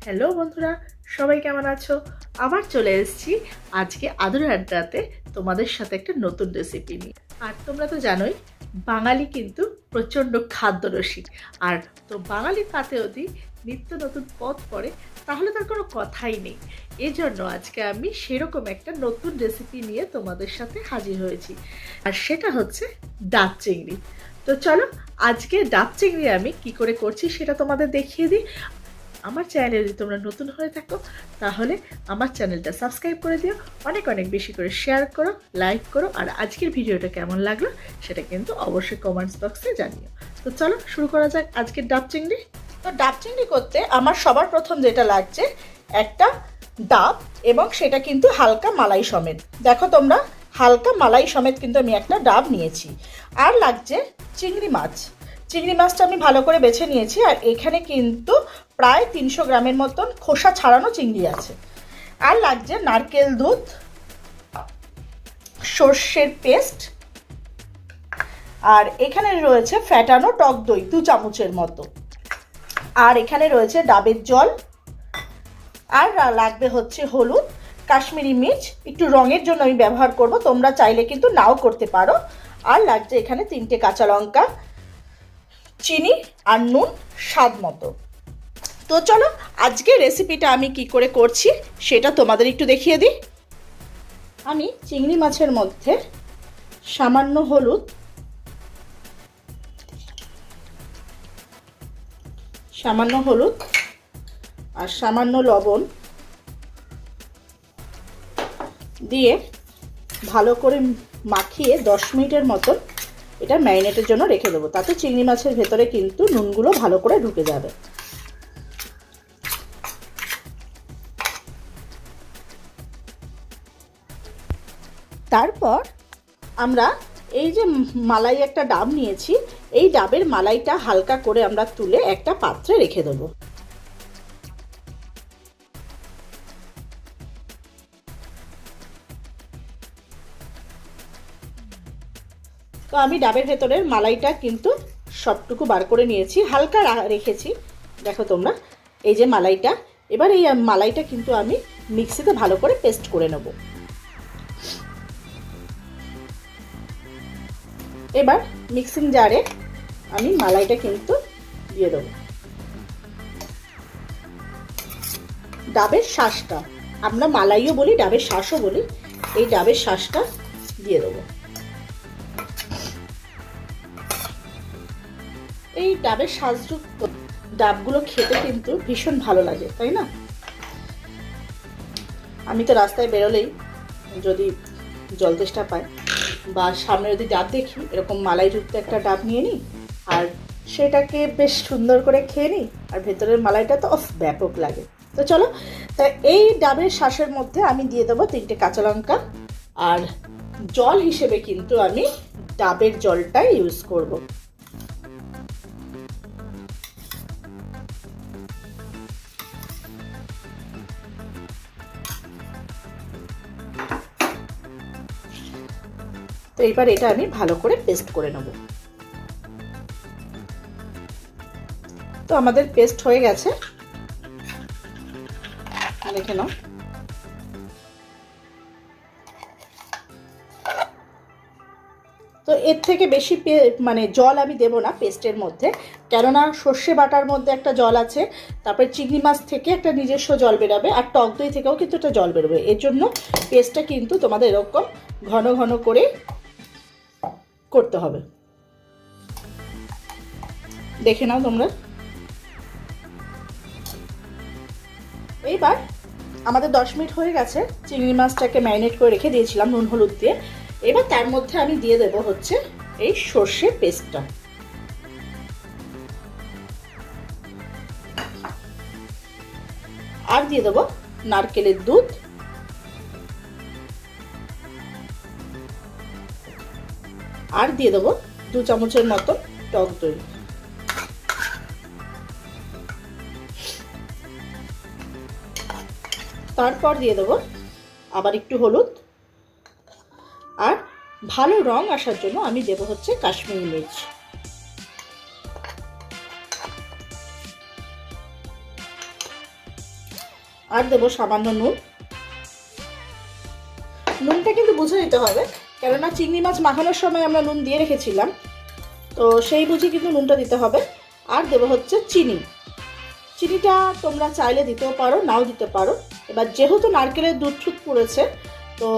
Hello বন্ধুরা, সবাই কেমন আছো? আবার চলে এসেছি আজকে আদুর আড্ডাতে তোমাদের সাথে একটা নতুন রেসিপি নিয়ে। আর তোমরা তো জানোই বাঙালি কিন্তু প্রচণ্ড খাদ্যরসিক। আর তো বাঙালির পাতে যদি নিত্য নতুন পদ পড়ে তাহলে তার কোনো কথাই নেই। এজন্য আজকে আমি সেরকম একটা নতুন রেসিপি নিয়ে তোমাদের সাথে হাজির হয়েছি, আর সেটা হচ্ছে ডাব চিংড়ি। তো চলো আজকে ডাব চিংড়ি আমি কি করে করছি সেটা তোমাদের দেখিয়ে দিই। আমার চ্যানেলে যদি তোমরা নতুন হয়ে থাকো তাহলে আমার চ্যানেলটা সাবস্ক্রাইব করে দিও, অনেক অনেক বেশি করে শেয়ার করো, লাইক করো, আর আজকের ভিডিওটা কেমন লাগলো সেটা কিন্তু অবশ্যই কমেন্টস বক্সে জানিও। তো চলো শুরু করা যাক আজকের ডাব চিংড়ি। তো ডাব চিংড়ি করতে আমার সবার প্রথম যেটা লাগছে একটা ডাব, এবং সেটা কিন্তু হালকা মালাই সমেত। দেখো তোমরা, হালকা মালাই সমেত কিন্তু আমি একটা ডাব নিয়েছি। আর লাগছে চিংড়ি মাছ। চিংড়ি মাছটা আমি ভালো করে বেছে নিয়েছি, আর এখানে কিন্তু প্রায় 300 গ্রামের মতন খোসা ছাড়ানো চিংড়ি আছে। আর লাগছে নারকেল দুধ, সর্ষের পেস্ট, আর এখানে রয়েছে ফ্যাটানো টক দই 2 চামচের মতো, আর এখানে রয়েছে ডাবের জল, আর লাগবে হচ্ছে হলুদ, কাশ্মীরি মির্চ একটু রঙের জন্য আমি ব্যবহার করব, তোমরা চাইলে কিন্তু নাও করতে পারো। আর লাগছে এখানে 3টে কাঁচা লঙ্কা, চিনি আর নুন স্বাদ মতো। তো চলো আজকে রেসিপিটা আমি কি করে করছি সেটা তোমাদের একটু দেখিয়ে দিই। আমি চিংড়ি মাছের মধ্যে সামান্য হলুদ, আর সামান্য লবণ দিয়ে ভালো করে মাখিয়ে 10 মিনিটের মতন এটা ম্যারিনেটের জন্য রেখে দেবো। তাতে চিংড়ি মাছের ভেতরে কিন্তু নুনগুলো ভালো করে ঢুকে যাবে। তারপর আমরা এই যে মালাই একটা ডাব নিয়েছি, এই ডাবের মালাইটা হালকা করে আমরা তুলে একটা পাত্রে রেখে দেবো। তো আমি ডাবের ভেতরের মালাইটা কিন্তু সবটুকু বার করে নিয়েছি, হালকা রেখেছি। দেখো তোমরা, এই যে মালাইটা, এবার এই মালাইটা কিন্তু আমি মিক্সিতে ভালো করে পেস্ট করে নেব। এবার মিক্সিং জারে আমি মালাইটা কিন্তু দিয়ে দেবো। ডাবের শাঁসটা, আমরা মালাইও বলি ডাবের শাঁসও বলি, এই ডাবের শাঁসটা দিয়ে দেবো। এই ডাবের শাঁসযুক্ত ডাবগুলো খেতে কিন্তু ভীষণ ভালো লাগে, তাই না? আমি তো রাস্তায় বেরোলেই যদি জল তেষ্টা পায় বা সামনে যদি ডাব দেখি, এরকম মালাইযুক্ত একটা ডাব নিয়ে নিই, আর সেটাকে বেশ সুন্দর করে খেয়ে নিই, আর ভেতরের মালাইটা তো ব্যাপক লাগে। তো চলো, তা এই ডাবের শাঁসের মধ্যে আমি দিয়ে দেবো 3টে কাঁচা লঙ্কা, আর জল হিসেবে কিন্তু আমি ডাবের জলটাই ইউজ করব। তো এবার এটা আমি ভালো করে পেস্ট করে নেব। তো আমাদের পেস্ট হয়ে গেছে, দেখে নাও। তো এর থেকে বেশি মানে জল আমি দেব না পেস্টের মধ্যে, কেননা সর্ষে বাটার মধ্যে একটা জল আছে, তারপরে চিংড়ি মাছ থেকে একটা নিজস্ব জল বেরোবে, আর টক দই থেকেও কিন্তু একটা জল বেরোবে। এর জন্য পেস্টটা কিন্তু তোমাদের এরকম ঘন ঘন করে করতে হবে। দেখে নাও তোমরা। এইবার আমাদের 10 মিনিট হয়ে গেছে, চিংড়ি মাছটাকে ম্যারিনেট করে রেখে দিয়েছিলাম নুন হলুদ দিয়ে। এবার তার মধ্যে আমি দিয়ে দেবো হচ্ছে এই সর্ষে পেস্টটা, আর দিয়ে দেবো নারকেলের দুধ, আর দিয়ে দেবো 2 চামচের মতো টক দই। তারপর দিয়ে দেবো আবার একটু হলুদ, আর ভালো রং আসার জন্য আমি দেব হচ্ছে কাশ্মীরি মির্চ। আর দেবো সামান্য নুন। নুনটা কিন্তু বুঝে নিতে হবে, কেননা চিংড়ি মাছ মাখানোর সময় আমরা নুন দিয়ে রেখেছিলাম, তো সেই বুঝে কিন্তু নুনটা দিতে হবে। আর দেবো হচ্ছে চিনি। চিনিটা তোমরা চাইলে দিতেও পারো, নাও দিতে পারো। এবার যেহেতু নারকেলের দুধ ছুট পড়েছে, তো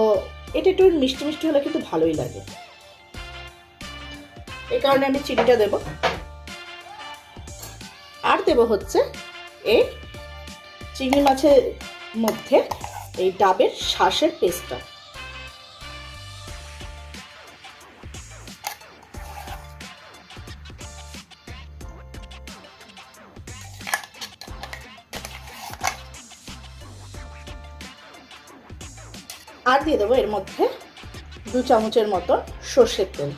এটা একটু মিষ্টি মিষ্টি হলে কিন্তু ভালোই লাগে, এই কারণে আমি চিনিটা দেব। আর দেব হচ্ছে এই চিংড়ি মাছের মধ্যে এই ডাবের শাঁসের পেস্টটা। আর দিয়ে দেবো এর মধ্যে 2 চামচের মতো সর্ষের তেল।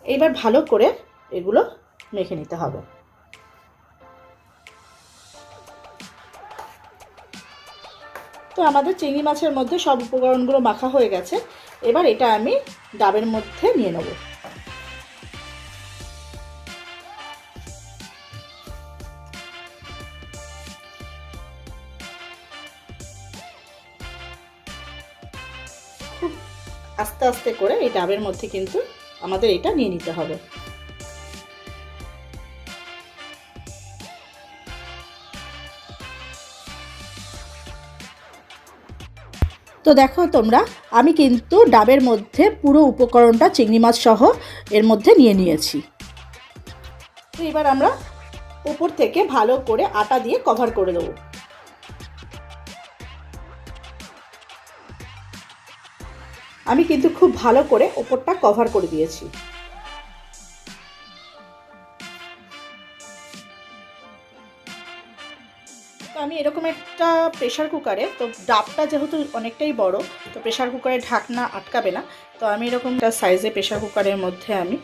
এইবার ভালো করে এগুলো মেখে নিতে হবে। তো আমাদের চিংড়ি মাছের মধ্যে সব উপকরণগুলো মাখা হয়ে গেছে। এবার এটা আমি ডাবের মধ্যে নিয়ে নেব। খুব আস্তে আস্তে করে এই ডাবের মধ্যে কিন্তু আমাদের এটা নিয়ে নিতে হবে। তো দেখো তোমরা, আমি কিন্তু ডাবের মধ্যে পুরো উপকরণটা চিংড়ি মাছ সহ এর মধ্যে নিয়ে নিয়েছি। তো এবার আমরা উপর থেকে ভালো করে আটা দিয়ে কভার করে দেবো। আমি কিন্তু খুব ভালো করে ওপরটা কভার করে দিয়েছি। তো আমি এরকম একটা প্রেশার কুকারে, তো ডাবটা যেহেতু অনেকটাই বড়, তো প্রেশার কুকারে ঢাকনা আটকাবে না, তো আমি এরকম একটা সাইজে প্রেশার কুকারের মধ্যে আমি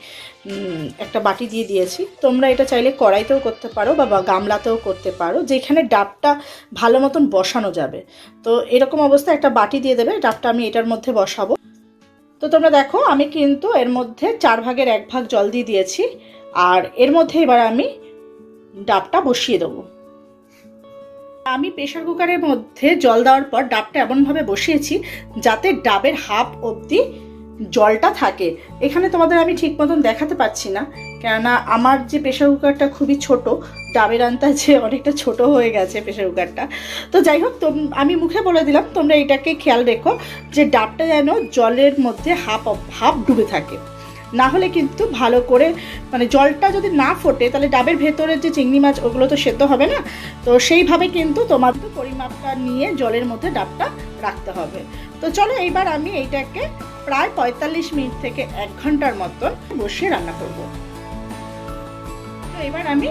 একটা বাটি দিয়ে দিয়েছি। তোমরা এটা চাইলে কড়াইতেও করতে পারো বা গামলাতেও করতে পারো, যেখানে ডাবটা ভালো মতন বসানো যাবে। তো এরকম অবস্থায় একটা বাটি দিয়ে দেবে, ডাবটা আমি এটার মধ্যে বসাবো। তো তোমরা দেখো, আমি কিন্তু এর মধ্যে 4 ভাগের 1 ভাগ জল দিয়ে দিয়েছি। আর এর মধ্যে এবার আমি ডাবটা বসিয়ে দেবো। আমি প্রেশার কুকারের মধ্যে জল দেওয়ার পর ডাবটা এমনভাবে বসিয়েছি যাতে ডাবের হাফ অবধি জলটা থাকে। এখানে তোমাদের আমি ঠিক মতন দেখাতে পাচ্ছি না, কেননা আমার যে প্রেশার কুকারটা খুবই ছোট, ডাবের আন্দাজে অনেকটা ছোট হয়ে গেছে প্রেশার কুকারটা। তো যাই হোক, আমি মুখে বলে দিলাম, তোমরা এটাকে খেয়াল রেখো যে ডাবটা যেন জলের মধ্যে হাফ ডুবে থাকে, না হলে কিন্তু ভালো করে, মানে জলটা যদি না ফোটে তাহলে ডাবের ভেতরের যে চিংড়ি মাছ ওগুলো তো সেদ্ধ হবে না। তো সেইভাবে কিন্তু তোমার পরিমাপটা নিয়ে জলের মধ্যে ডাবটা রাখতে হবে। তো চলো, এইবার আমি এইটাকে প্রায় 45 মিনিট থেকে 1 ঘন্টার মতন বসিয়ে রান্না করব। তো এবার আমি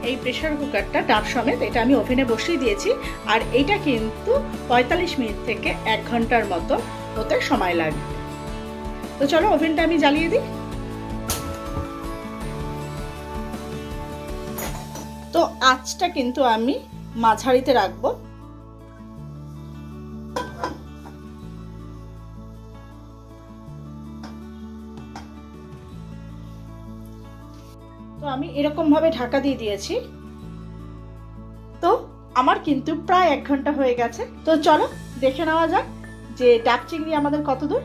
এই প্রেশার কুকারটা ডাব সমেত এটা আমি ওভেনে বসিয়ে দিয়েছি, আর এইটা কিন্তু 45 মিনিট থেকে 1 ঘন্টার মতো হতে সময় লাগবে। তো চলো ওভেনটা আমি জ্বালিয়ে দিই। তো আঁচটা কিন্তু আমি মাঝারিতে রাখবো। তো আমি এরকম ভাবে ঢাকা দিয়ে দিয়েছি। তো আমার কিন্তু প্রায় 1 ঘন্টা হয়ে গেছে। তো চলো দেখে নেওয়া যাক যে ডাব চিংড়ি আমাদের কত দূর।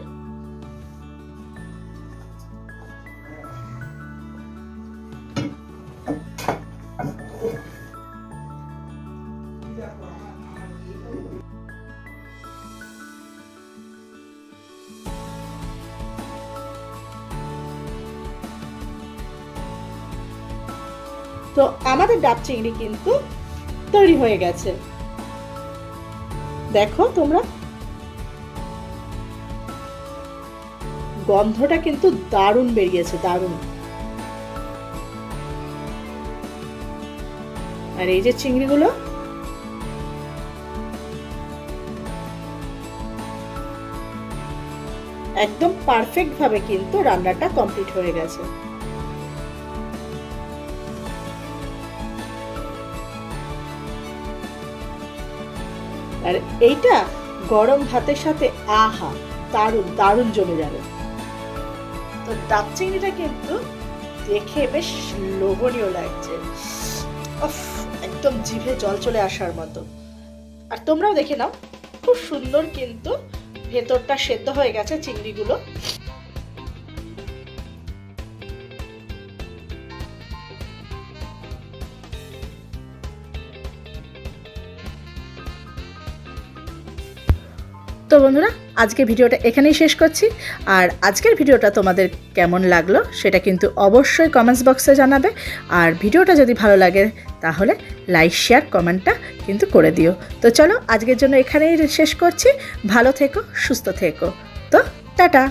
তো আমাদের ডাব চিংড়ি কিন্তু তৈরি হয়ে গেছে। দেখো তোমরা, গন্ধটা কিন্তু দারুণ বেরিয়েছে, দারুণ। আর এই যে চিংড়িগুলো, একদম পারফেক্ট ভাবে কিন্তু রান্নাটা কমপ্লিট হয়ে গেছে। আর এইটা গরম ভাতের সাথে আহা, দারুণ দারুণ জমে যাবে। তো ডাব চিংড়িটা কিন্তু দেখে বেশ লোভনীয় লাগছে, একদম জিভে জল চলে আসার মতো। আর তোমরাও দেখে নাও, খুব সুন্দর কিন্তু ভেতরটা সেদ্ধ হয়ে গেছে চিংড়িগুলো। তো বন্ধুরা, আজকে ভিডিওটা এখানেই শেষ করছি। আর আজকের ভিডিওটা তোমাদের কেমন লাগলো সেটা কিন্তু অবশ্যই কমেন্টস বক্সে জানাবে। আর ভিডিওটা যদি ভালো লাগে তাহলে লাইক শেয়ার কমেন্টটা কিন্তু করে দিও। তো চলো আজকের জন্য এখানেই শেষ করছি। ভালো থেকো, সুস্থ থেকো। তো টাটা।